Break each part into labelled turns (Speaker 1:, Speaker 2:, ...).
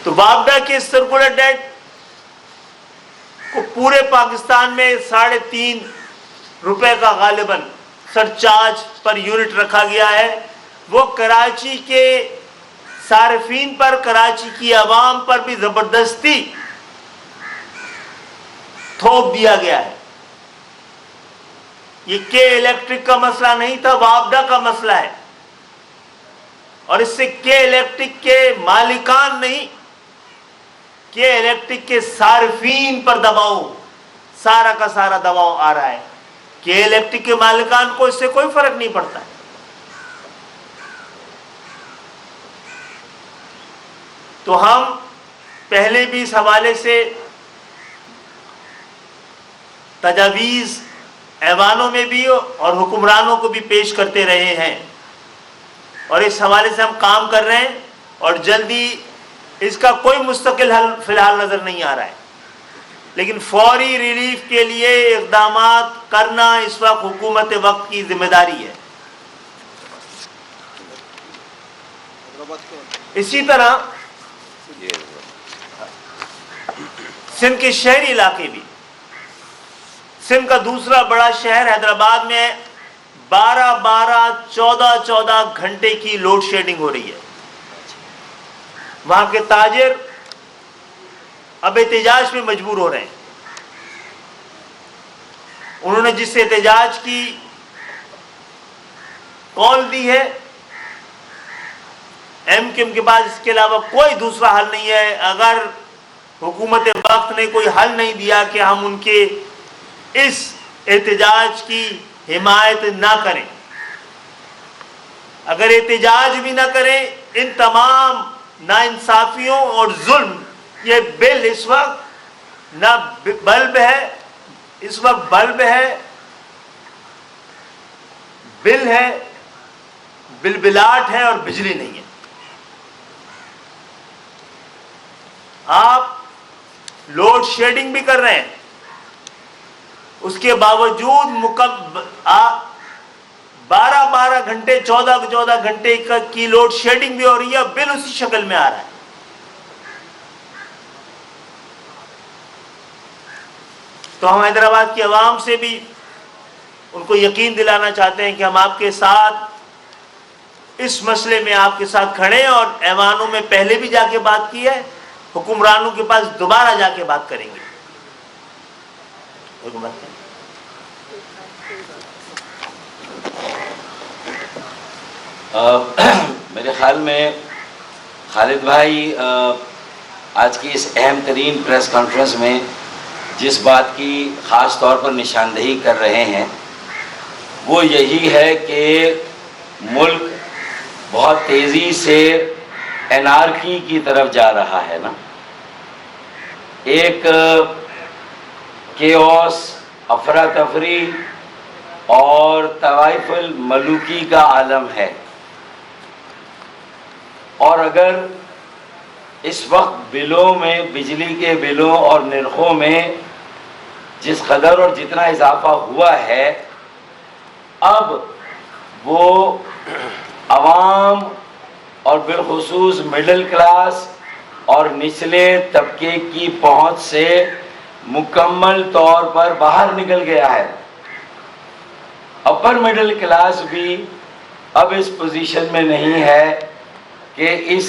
Speaker 1: تو وابڈا کے circular debt کو پورے پاکستان میں 3.5 روپے کا غالباً سرچارج پر یونٹ رکھا گیا ہے. وہ کراچی کے صارفین پر، کراچی کی عوام پر بھی زبردستی تھوپ دیا گیا ہے. یہ کے الیکٹرک کا مسئلہ نہیں تھا، وابڈا کا مسئلہ ہے. اور اس سے کے الیکٹرک کے مالکان نہیں، کے الیکٹرک کے صارفین پر دباؤ، سارا کا سارا دباؤ آ رہا ہے. کہ الیکٹرک کے مالکان کو اس سے کوئی فرق نہیں پڑتا ہے. تو ہم پہلے بھی اس حوالے سے تجاویز ایوانوں میں بھی اور حکمرانوں کو بھی پیش کرتے رہے ہیں، اور اس حوالے سے ہم کام کر رہے ہیں، اور جلدی اس کا کوئی مستقل حل فی الحال نظر نہیں آ رہا ہے. لیکن فوری ریلیف کے لیے اقدامات کرنا اس وقت حکومت وقت کی ذمہ داری ہے. اسی طرح سندھ کے شہری علاقے بھی، سندھ کا دوسرا بڑا شہر حیدرآباد میں 12-14 گھنٹے کی لوڈ شیڈنگ ہو رہی ہے. وہاں کے تاجر اب احتجاج میں مجبور ہو رہے ہیں. انہوں نے جس احتجاج کی کال دی ہے، ایم کیو ایم کے پاس اس کے علاوہ کوئی دوسرا حل نہیں ہے. اگر حکومت وقت نے کوئی حل نہیں دیا کہ ہم ان کے اس احتجاج کی حمایت نہ کریں، اگر احتجاج بھی نہ کریں، ان تمام ناانصافیوں اور ظلم، یہ بل اس وقت نہ بلب ہے، اس وقت بلب ہے، بل ہے، بلبلاٹ ہے، اور بجلی نہیں ہے. آپ لوڈ شیڈنگ بھی کر رہے ہیں، اس کے باوجود 12 گھنٹے 14 گھنٹے کی لوڈ شیڈنگ بھی ہو رہی ہے، بل اسی شکل میں آ رہا ہے. تو ہم حیدرآباد کی عوام سے بھی ان کو یقین دلانا چاہتے ہیں کہ ہم آپ کے ساتھ اس مسئلے میں آپ کے ساتھ کھڑے ہیں، اور ایوانوں میں پہلے بھی جا کے بات کی ہے، حکمرانوں کے پاس دوبارہ جا کے بات کریں گے.
Speaker 2: میرے خیال میں خالد بھائی آج کی اس اہم ترین پریس کانفرنس میں جس بات کی خاص طور پر نشاندہی کر رہے ہیں وہ یہی ہے کہ ملک بہت تیزی سے انارکی کی طرف جا رہا ہے نا. ایک کیوس، افراتفری اور طوائف الملوکی کا عالم ہے. اور اگر اس وقت بلوں میں، بجلی کے بلوں اور نرخوں میں جس قدر اور جتنا اضافہ ہوا ہے، اب وہ عوام اور بالخصوص مڈل کلاس اور نچلے طبقے کی پہنچ سے مکمل طور پر باہر نکل گیا ہے. اپر مڈل کلاس بھی اب اس پوزیشن میں نہیں ہے کہ اس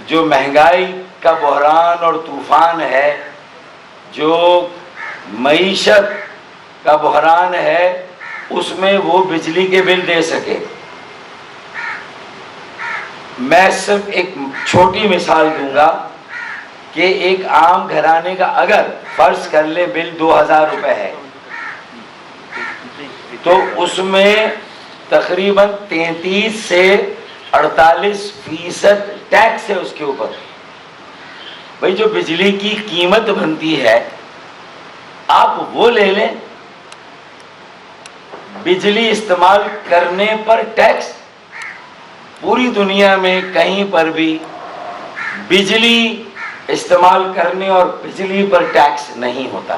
Speaker 2: جو مہنگائی کا بحران اور طوفان ہے، جو معیشت کا بحران ہے، اس میں وہ بجلی کے بل دے سکے. میں صرف ایک چھوٹی مثال دوں گا کہ ایک عام گھرانے کا اگر فرض کر لے بل 2000 روپے ہے تو اس میں تقریباً 33 سے 48% ٹیکس ہے اس کے اوپر. بھائی جو بجلی کی قیمت بنتی ہے آپ وہ لے لیں، بجلی استعمال کرنے پر ٹیکس. پوری دنیا میں کہیں پر بھی بجلی استعمال کرنے اور بجلی پر ٹیکس نہیں ہوتا.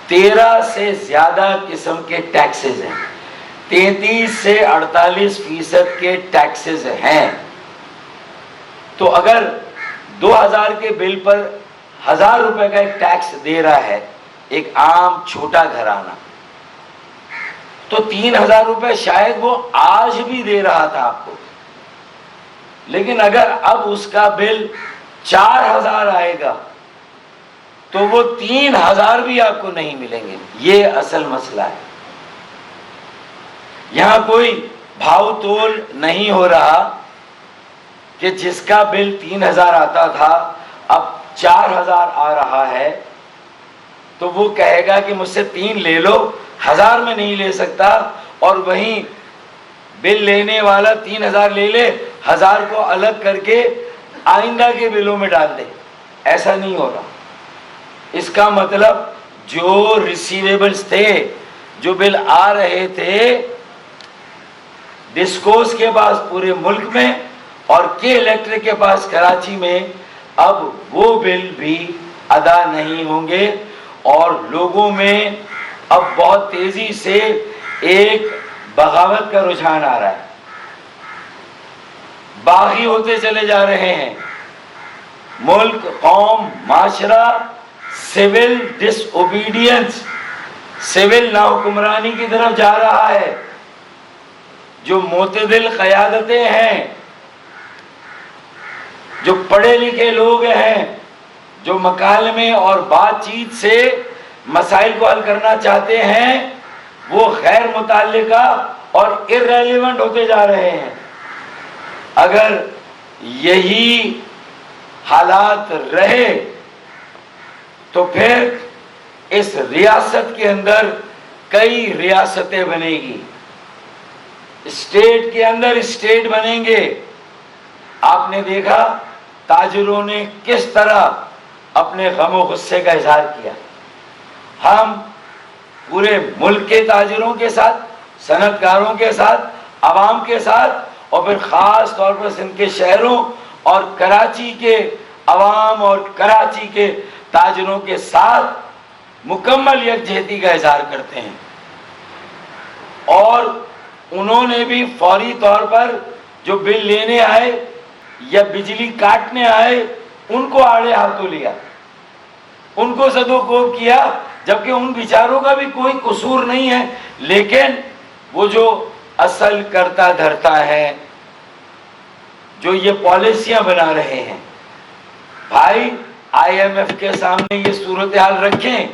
Speaker 2: 13 سے زیادہ قسم کے ٹیکسز ہیں، 33 سے 48% کے ٹیکسز ہیں. تو اگر 2000 کے بل پر 1000 روپے کا ایک ٹیکس دے رہا ہے ایک عام چھوٹا گھرانہ، تو 3000 روپے شاید وہ آج بھی دے رہا تھا آپ کو، لیکن اگر اب اس کا بل 4000 آئے گا تو وہ 3000 بھی آپ کو نہیں ملیں گے۔ یہ اصل مسئلہ ہے۔ یہاں کوئی بھاؤ تول نہیں ہو رہا کہ جس کا بل 3000 آتا تھا اب 4000 آ رہا ہے تو وہ کہے گا کہ مجھ سے 3 لے لو، 1000 میں نہیں لے سکتا، اور وہیں بل لینے والا 3000 لے لے، 1000 کو الگ کر کے آئندہ کے بلوں میں ڈال دے۔ ایسا نہیں ہو رہا۔ اس کا مطلب جو ریسیویبلز تھے، جو بل آ رہے تھے ڈسکوز کے پاس پورے ملک میں اور کے الیکٹرک کے پاس کراچی میں، اب وہ بل بھی ادا نہیں ہوں گے، اور لوگوں میں اب بہت تیزی سے ایک بغاوت کا رجحان آ رہا ہے۔ باغی ہوتے چلے جا رہے ہیں، ملک، قوم، معاشرہ سول ڈس اوبیڈینس، سول ناحکمرانی کی طرف جا رہا ہے۔ جو معتدل قیادتیں ہیں، جو پڑھے لکھے لوگ ہیں، جو مکالمے اور بات چیت سے مسائل کو حل کرنا چاہتے ہیں، وہ غیر متعلقہ اور irrelevant ہوتے جا رہے ہیں۔ اگر یہی حالات رہے تو پھر اس ریاست کے اندر کئی ریاستیں بنے گی، اسٹیٹ کے اندر اسٹیٹ بنیں گے۔ آپ نے دیکھا تاجروں نے کس طرح اپنے غم و غصے کا اظہار کیا۔ ہم پورے ملک کے تاجروں کے ساتھ، صنعت کاروں کے ساتھ، عوام کے ساتھ، اور پھر خاص طور پر سندھ کے شہروں اور کراچی کے عوام اور کراچی کے تاجروں کے ساتھ مکمل یکجہتی کا اظہار کرتے ہیں۔ اور انہوں نے بھی فوری طور پر جو بل لینے آئے یا بجلی کاٹنے آئے ان کو آڑے ہاتھوں لیا، ان کو زد و کوب کیا، جبکہ ان بیچاروں کا بھی کوئی قصور نہیں ہے، لیکن وہ جو اصل کرتا دھرتا ہے، جو یہ پالیسیاں بنا رہے ہیں، بھائی آئی ایم ایف کے سامنے یہ صورتحال رکھیں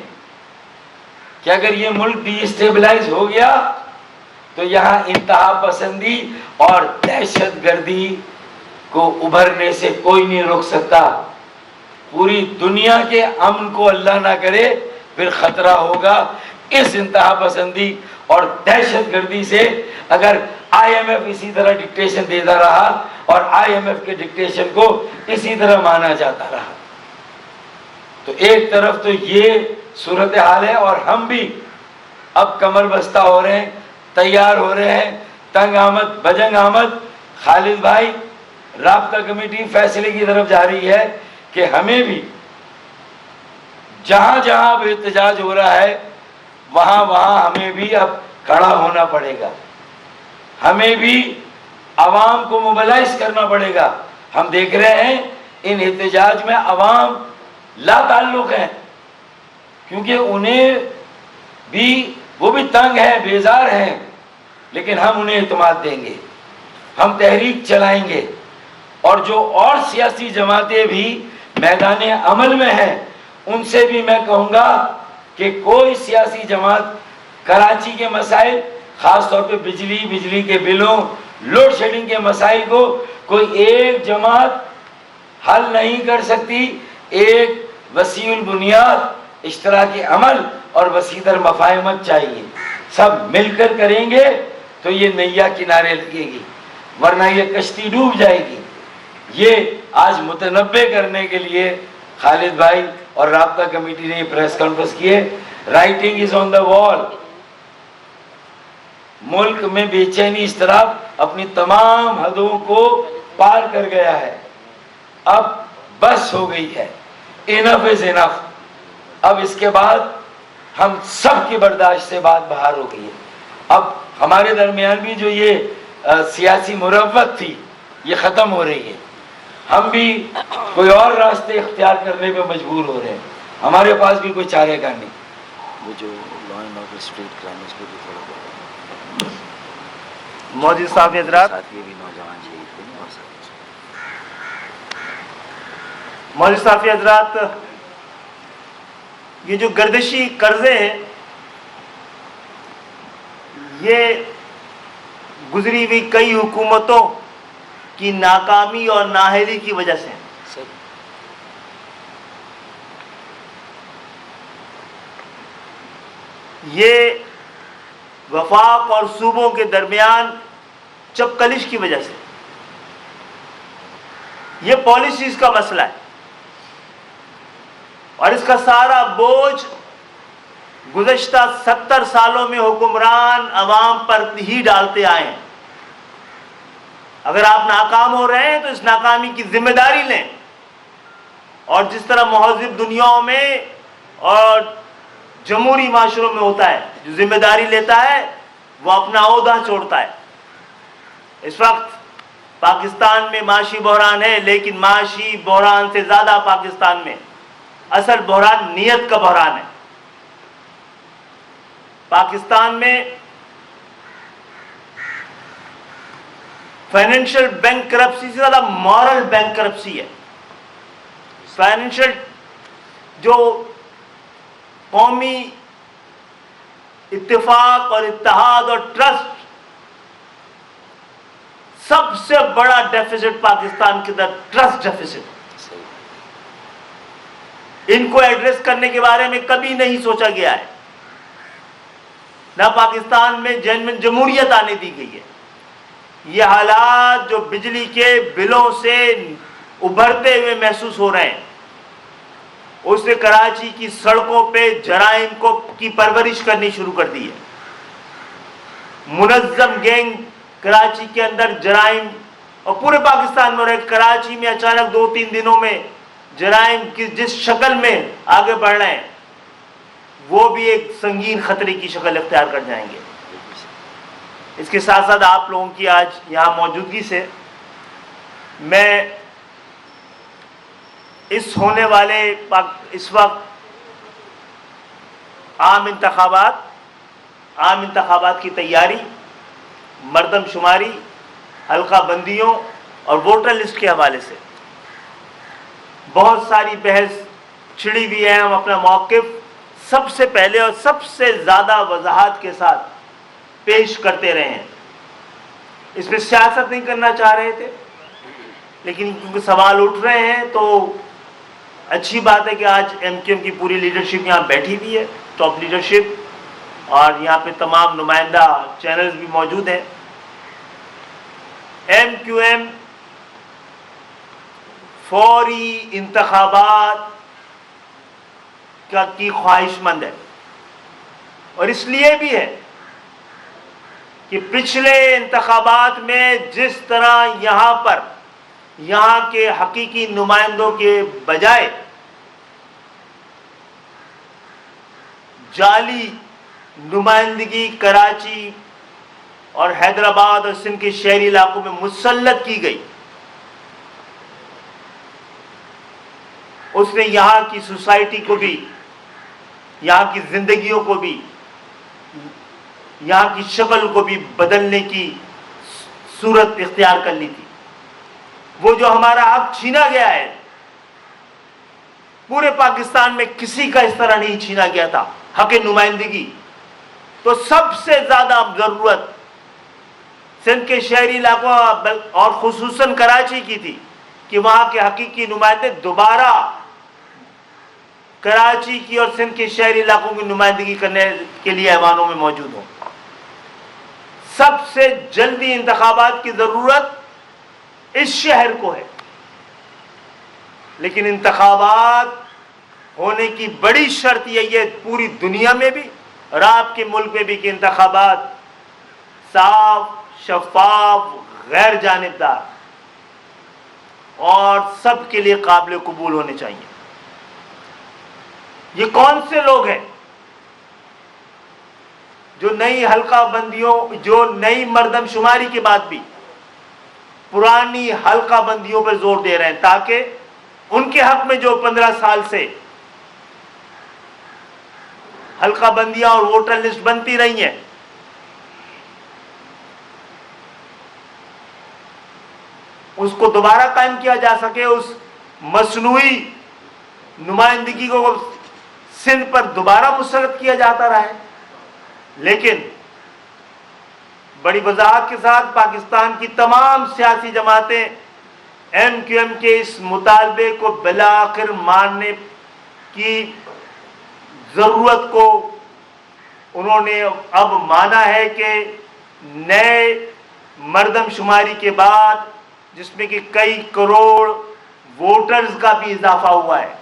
Speaker 2: کہ اگر یہ ملک ڈی اسٹیبلائز ہو گیا تو یہاں انتہا پسندی اور دہشت گردی کو ابھرنے سے کوئی نہیں روک سکتا۔ پوری دنیا کے امن کو اللہ نہ کرے پھر خطرہ ہوگا اس انتہا پسندی اور دہشت گردی سے، اگر آئی ایم ایف اسی طرح ڈکٹیشن دیتا رہا اور آئی ایم ایف کے ڈکٹیشن کو اسی طرح مانا جاتا رہا۔ تو ایک طرف تو یہ صورتحال ہے، اور ہم بھی اب کمر بستہ ہو رہے ہیں، تیار ہو رہے ہیں، تنگ آمد بجنگ آمد۔ خالد بھائی، رابطہ کمیٹی فیصلے کی طرف جا رہی ہے کہ ہمیں بھی جہاں جہاں اب احتجاج ہو رہا ہے وہاں وہاں ہمیں بھی اب کھڑا ہونا پڑے گا، ہمیں بھی عوام کو موبلائز کرنا پڑے گا۔ ہم دیکھ رہے ہیں ان احتجاج میں عوام لا تعلق ہیں، کیونکہ انہیں بھی وہ بھی تنگ ہیں، بیزار ہیں، لیکن ہم انہیں اعتماد دیں گے، ہم تحریک چلائیں گے، اور جو اور سیاسی جماعتیں بھی میدان عمل میں ہیں ان سے بھی میں کہوں گا کہ کوئی سیاسی جماعت کراچی کے مسائل، خاص طور پہ بجلی کے بلوں، لوڈ شیڈنگ کے مسائل کو کوئی ایک جماعت حل نہیں کر سکتی۔ ایک وسیع البنیاد اشتراکی عمل اور وسیع تر مفاہمت چاہیے، سب مل کر کریں گے تو یہ نیا کنارے لگے گی، ورنہ یہ کشتی ڈوب جائے گی۔ یہ آج متنبع کرنے کے لیے خالد بھائی اور رابطہ کمیٹی نے یہ پریس کانفرنس کی ہے۔ رائٹنگ از آن دا وال۔ ملک میں بے چینی اضطراب اپنی تمام حدوں کو پار کر گیا ہے، اب بس ہو گئی ہے، انف از انف۔ اب اس کے بعد ہم سب کی برداشت سے بات باہر ہو گئی ہے۔ اب ہمارے درمیان بھی جو یہ سیاسی مروت تھی یہ ختم ہو رہی ہے، ہم بھی کوئی اور راستے اختیار کرنے پہ مجبور ہو رہے ہیں. ہمارے پاس بھی کوئی چارے کا نہیں.
Speaker 3: وہ جو law and order street crime اس پہ بھی تھوڑا بہت
Speaker 1: مودی صاحب حضرات،
Speaker 3: ساتھ یہ بھی نوجوان شہید تھے نا اور ساتھ
Speaker 1: مودی صاحب حضرات، یہ جو گردشی قرضے ہیں یہ گزری ہوئی کئی حکومتوں کی ناکامی اور نااہلی کی وجہ سے ہیں.
Speaker 3: سر
Speaker 1: یہ وفاق اور صوبوں کے درمیان چپکلش کی وجہ سے، یہ پالیسیز کا مسئلہ ہے، اور اس کا سارا بوجھ گزشتہ 70 سالوں میں حکمران عوام پر ہی ڈالتے آئے ہیں. اگر آپ ناکام ہو رہے ہیں تو اس ناکامی کی ذمہ داری لیں، اور جس طرح مہذب دنیاؤں میں اور جمہوری معاشروں میں ہوتا ہے، جو ذمہ داری لیتا ہے وہ اپنا عہدہ چھوڑتا ہے. اس وقت پاکستان میں معاشی بحران ہے، لیکن معاشی بحران سے زیادہ پاکستان میں اصل بحران نیت کا بحران ہے. پاکستان میں فائنینشیل بینک کرپسی سے زیادہ مورل بینک کرپسی ہے. فائنینشیل جو قومی اتفاق اور اتحاد اور ٹرسٹ، سب سے بڑا ڈیفیسٹ پاکستان کے اندر ٹرسٹ ڈیفیسٹ. ان کو ایڈریس کرنے کے بارے میں کبھی نہیں سوچا گیا ہے، نہ پاکستان میں جنوین جمہوریت آنے دی گئی ہے. یہ حالات جو بجلی کے بلوں سے ابھرتے ہوئے محسوس ہو رہے ہیں، اس نے کراچی کی سڑکوں پہ جرائم کی پرورش کرنی شروع کر دی ہے. منظم گینگ کراچی کے اندر جرائم، اور پورے پاکستان میں ہو رہے. کراچی میں اچانک 2-3 دنوں میں جرائم کی جس شکل میں آگے بڑھ رہے ہیں، وہ بھی ایک سنگین خطرے کی شکل اختیار کر جائیں گے. اس کے ساتھ ساتھ آپ لوگوں کی آج یہاں موجودگی سے میں اس ہونے والے اس وقت عام انتخابات کی تیاری، مردم شماری، حلقہ بندیوں اور ووٹر لسٹ کے حوالے سے بہت ساری بحث چھڑی ہوئی ہے. ہم اپنا موقف سب سے پہلے اور سب سے زیادہ وضاحت کے ساتھ پیش کرتے رہے ہیں. اس میں سیاست نہیں کرنا چاہ رہے تھے، لیکن کیونکہ سوال اٹھ رہے ہیں تو اچھی بات ہے کہ آج ایم کیو ایم کی پوری لیڈرشپ یہاں بیٹھی ہوئی ہے، ٹاپ لیڈرشپ، اور یہاں پہ تمام نمائندہ چینلز بھی موجود ہیں. ایم کیو ایم فوری انتخابات کی خواہش مند ہے، اور اس لیے بھی ہے کہ پچھلے انتخابات میں جس طرح یہاں کے حقیقی نمائندوں کے بجائے جعلی نمائندگی کراچی اور حیدرآباد اور سندھ کے شہری علاقوں میں مسلط کی گئی، اس نے یہاں کی سوسائٹی کو بھی، یہاں کی زندگیوں کو بھی، یہاں کی شکل کو بھی بدلنے کی صورت اختیار کر لی تھی. وہ جو ہمارا حق چھینا گیا ہے، پورے پاکستان میں کسی کا اس طرح نہیں چھینا گیا تھا، حق نمائندگی. تو سب سے زیادہ ضرورت سندھ کے شہری علاقوں اور خصوصاً کراچی کی تھی کہ وہاں کے حقیقی نمائندے دوبارہ کراچی کی اور سندھ کے شہری علاقوں کی نمائندگی کرنے کے لیے ایوانوں میں موجود ہوں. سب سے جلدی انتخابات کی ضرورت اس شہر کو ہے، لیکن انتخابات ہونے کی بڑی شرط یہ ہے پوری دنیا میں بھی اور آپ کے ملک میں بھی کہ انتخابات صاف، شفاف، غیر جانبدار اور سب کے لیے قابل قبول ہونے چاہیے. یہ کون سے لوگ ہیں جو نئی حلقہ بندیوں، جو نئی مردم شماری کے بعد بھی پرانی حلقہ بندیوں پر زور دے رہے ہیں تاکہ ان کے حق میں جو 15 سال سے حلقہ بندیاں اور ووٹر لسٹ بنتی رہی ہیں اس کو دوبارہ قائم کیا جا سکے. اس مصنوعی نمائندگی کو سندھ پر دوبارہ مسلط کیا جاتا رہا ہے. لیکن بڑی وضاحت کے ساتھ پاکستان کی تمام سیاسی جماعتیں ایم کیو ایم کے اس مطالبے کو بالآخر ماننے کی ضرورت کو انہوں نے اب مانا ہے کہ نئے مردم شماری کے بعد جس میں کہ کئی کروڑ ووٹرز کا بھی اضافہ ہوا ہے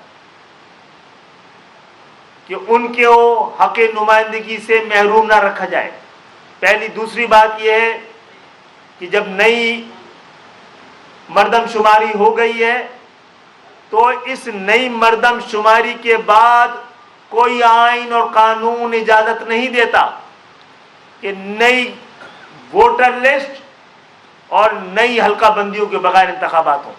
Speaker 1: کہ ان کے حق نمائندگی سے محروم نہ رکھا جائے. پہلی. دوسری بات یہ ہے کہ جب نئی مردم شماری ہو گئی ہے تو اس نئی مردم شماری کے بعد کوئی آئین اور قانون اجازت نہیں دیتا کہ نئی ووٹر لسٹ اور نئی حلقہ بندیوں کے بغیر انتخابات ہوں.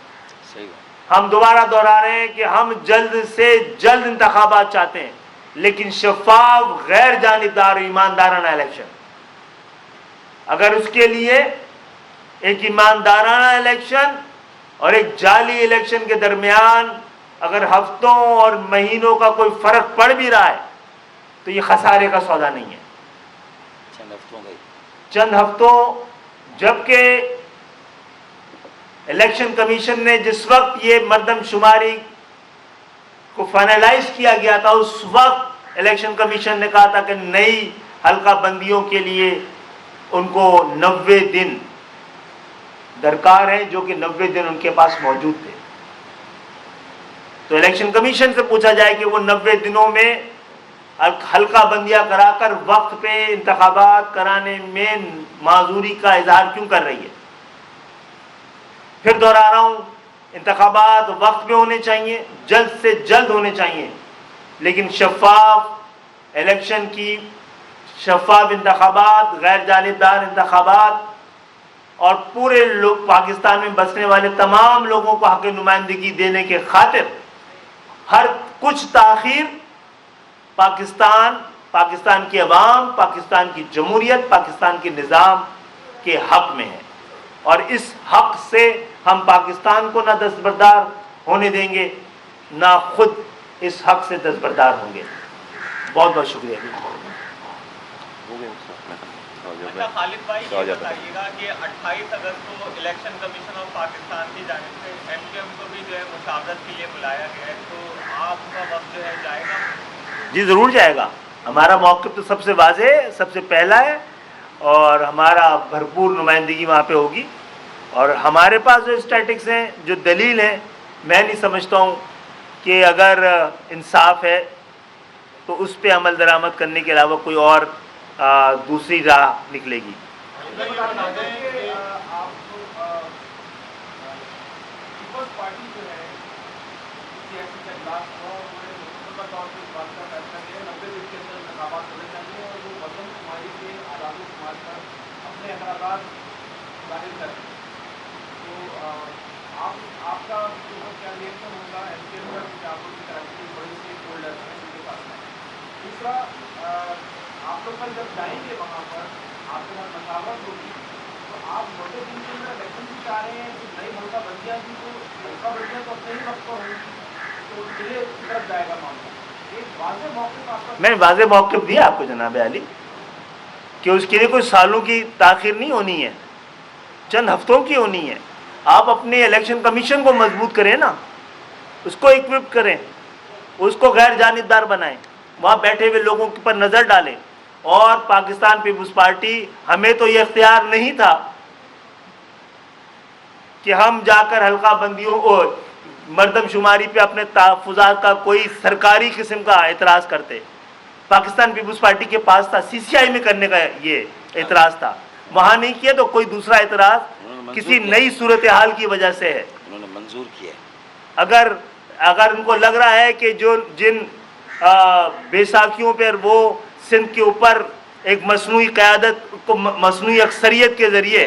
Speaker 1: ہم دوبارہ دہرا رہے ہیں کہ ہم جلد سے جلد انتخابات چاہتے ہیں لیکن شفاف غیر جانبدار ایماندارانہ الیکشن. اگر اس کے لیے ایک ایماندارانہ الیکشن اور ایک جعلی الیکشن کے درمیان اگر ہفتوں اور مہینوں کا کوئی فرق پڑ بھی رہا ہے تو یہ خسارے کا سودا نہیں ہے. چند ہفتوں جبکہ الیکشن کمیشن نے جس وقت یہ مردم شماری کو فائنلائز کیا گیا تھا اس وقت الیکشن کمیشن نے کہا تھا کہ نئی حلقہ بندیوں کے لیے ان کو 90 دن درکار ہے جو کہ 90 دن ان کے پاس موجود تھے. تو الیکشن کمیشن سے پوچھا جائے کہ وہ 90 دنوں میں حلقہ بندیاں کرا کر وقت پہ انتخابات کرانے میں معذوری کا اظہار کیوں کر رہی ہے. پھر دہرا رہا ہوں انتخابات وقت پہ ہونے چاہیے, جلد سے جلد ہونے چاہیے, لیکن شفاف الیکشن کی, شفاف انتخابات, غیر جانبدار انتخابات اور پورے پاکستان میں بسنے والے تمام لوگوں کو حق نمائندگی دینے کے خاطر ہر کچھ تاخیر پاکستان کی عوام, پاکستان کی جمہوریت, پاکستان کے نظام کے حق میں ہے. اور اس حق سے ہم پاکستان کو نہ دستبردار ہونے دیں گے نہ خود اس حق سے دستبردار ہوں گے. بہت بہت شکریہ.
Speaker 4: اچھا خالد بھائی یہ بتائیے گا کہ 28 اگست کو الیکشن کمیشن آف پاکستان کی جانب سے ایم کیو ایم کو بھی جو ہے مشاورت کے لیے بلایا گیا ہے, تو آپ کا وقت جو ہے جائے گا؟
Speaker 1: جی ضرور جائے گا. ہمارا موقف تو سب سے واضح ہے, سب سے پہلا ہے اور ہمارا بھرپور نمائندگی وہاں پہ ہوگی. اور ہمارے پاس جو اسٹیٹکس ہیں, جو دلیل ہیں, میں نہیں سمجھتا ہوں کہ اگر انصاف ہے تو اس پہ عمل درآمد کرنے کے علاوہ کوئی اور دوسری راہ نکلے گی.
Speaker 5: آپ لوگ کل جب جائیں گے وہاں پر آپ کے ساتھ مشاورت ہوگی تو آپ 90 دن کے اندر الیکشن بھی چاہ رہے ہیں کہ نئی حلقہ بندیاں بھی تو حلقہ بندیاں تو اپنے ہی وقت پر ہوں گی تو اس لیے طرف جائے گا معاملہ. ایک واضح موقف آپ کا,
Speaker 1: میں واضح موقف دیا آپ کو جناب عالی کہ اس کے لیے کوئی سالوں کی تاخیر نہیں ہونی ہے, چند ہفتوں کی ہونی ہے. آپ اپنے الیکشن کمیشن کو مضبوط کریں نا, اس کو اکوپ کریں, اس کو غیر جانبدار بنائیں, وہاں بیٹھے ہوئے لوگوں پر نظر ڈالیں. اور پاکستان پیپلز پارٹی, ہمیں تو یہ اختیار نہیں تھا کہ ہم جا کر حلقہ بندیوں اور مردم شماری پہ اپنے تحفظات کا کوئی سرکاری قسم کا اعتراض کرتے. پاکستان پیپلز پارٹی کے پاس تھا, سی سی آئی میں کرنے کا یہ اعتراض تھا, وہاں نہیں کیا تو کوئی دوسرا اعتراض کسی نئی صورتحال کی وجہ سے ہے.
Speaker 3: انہوں نے منظور کیا.
Speaker 1: اگر ان کو لگ رہا ہے کہ جن بیساکھیوں پر وہ سندھ کے اوپر ایک مصنوعی قیادت کو مصنوعی اکثریت کے ذریعے